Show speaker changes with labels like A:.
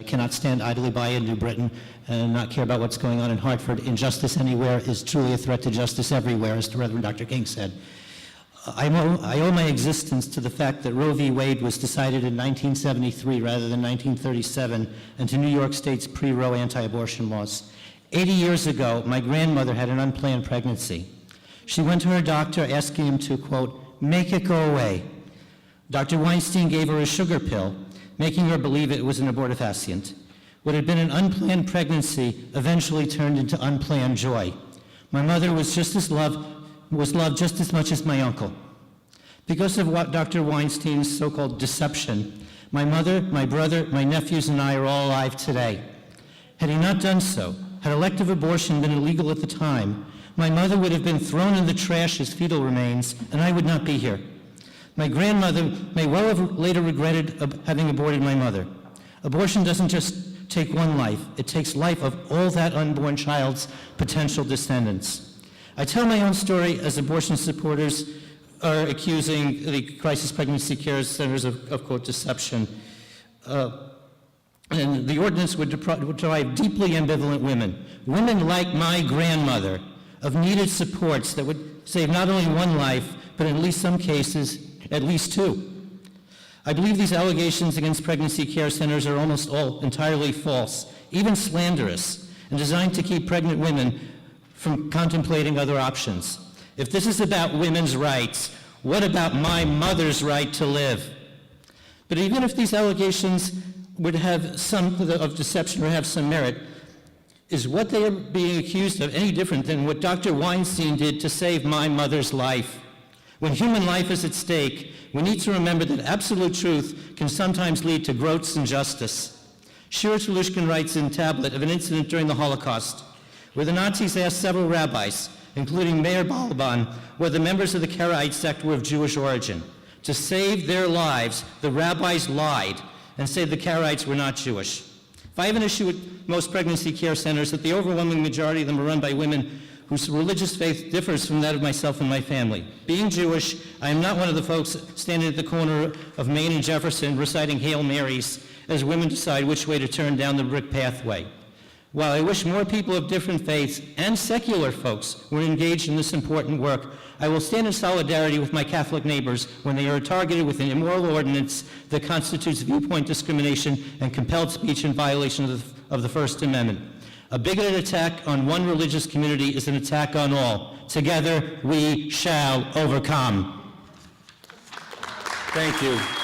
A: I cannot stand idly by in New Britain and not care about what's going on in Hartford. Injustice anywhere is truly a threat to justice everywhere, as the Reverend Dr. King said. I owe my existence to the fact that Roe v. Wade was decided in 1973 rather than 1937, and to New York State's pre-Roe anti-abortion laws. 80 years ago, my grandmother had an unplanned pregnancy. She went to her doctor asking him to, quote, make it go away. Dr. Weinstein gave her a sugar pill, making her believe it was an abortifacient. What had been an unplanned pregnancy eventually turned into unplanned joy. My mother was loved just as much as my uncle. Because of what Dr. Weinstein's so-called deception, my mother, my brother, my nephews, and I are all alive today. Had he not done so, had elective abortion been illegal at the time, my mother would have been thrown in the trash as fetal remains, and I would not be here. My grandmother may well have later regretted having aborted my mother. Abortion doesn't just take one life, it takes life of all that unborn child's potential descendants. I tell my own story as abortion supporters are accusing the crisis pregnancy care centers of quote, deception. And the ordinance would deprive deeply ambivalent women like my grandmother, of needed supports that would save not only one life, but in at least some cases, at least two. I believe these allegations against pregnancy care centers are almost all entirely false, even slanderous, and designed to keep pregnant women from contemplating other options. If this is about women's rights, what about my mother's right to live? But even if these allegations would have some of deception or have some merit, is what they are being accused of any different than what Dr. Weinstein did to save my mother's life? When human life is at stake, we need to remember that absolute truth can sometimes lead to gross injustice. Shira Telushkin writes in Tablet of an incident during the Holocaust, where the Nazis asked several rabbis, including Meir Balaban, whether members of the Karaite sect were of Jewish origin. To save their lives, the rabbis lied and said the Karaites were not Jewish. If I have an issue with most pregnancy care centers, that the overwhelming majority of them are run by women whose religious faith differs from that of myself and my family. Being Jewish, I am not one of the folks standing at the corner of Main and Jefferson reciting Hail Marys as women decide which way to turn down the brick pathway. While I wish more people of different faiths and secular folks were engaged in this important work, I will stand in solidarity with my Catholic neighbors when they are targeted with an immoral ordinance that constitutes viewpoint discrimination and compelled speech in violation of the First Amendment. A bigoted attack on one religious community is an attack on all. Together, we shall overcome.
B: Thank you.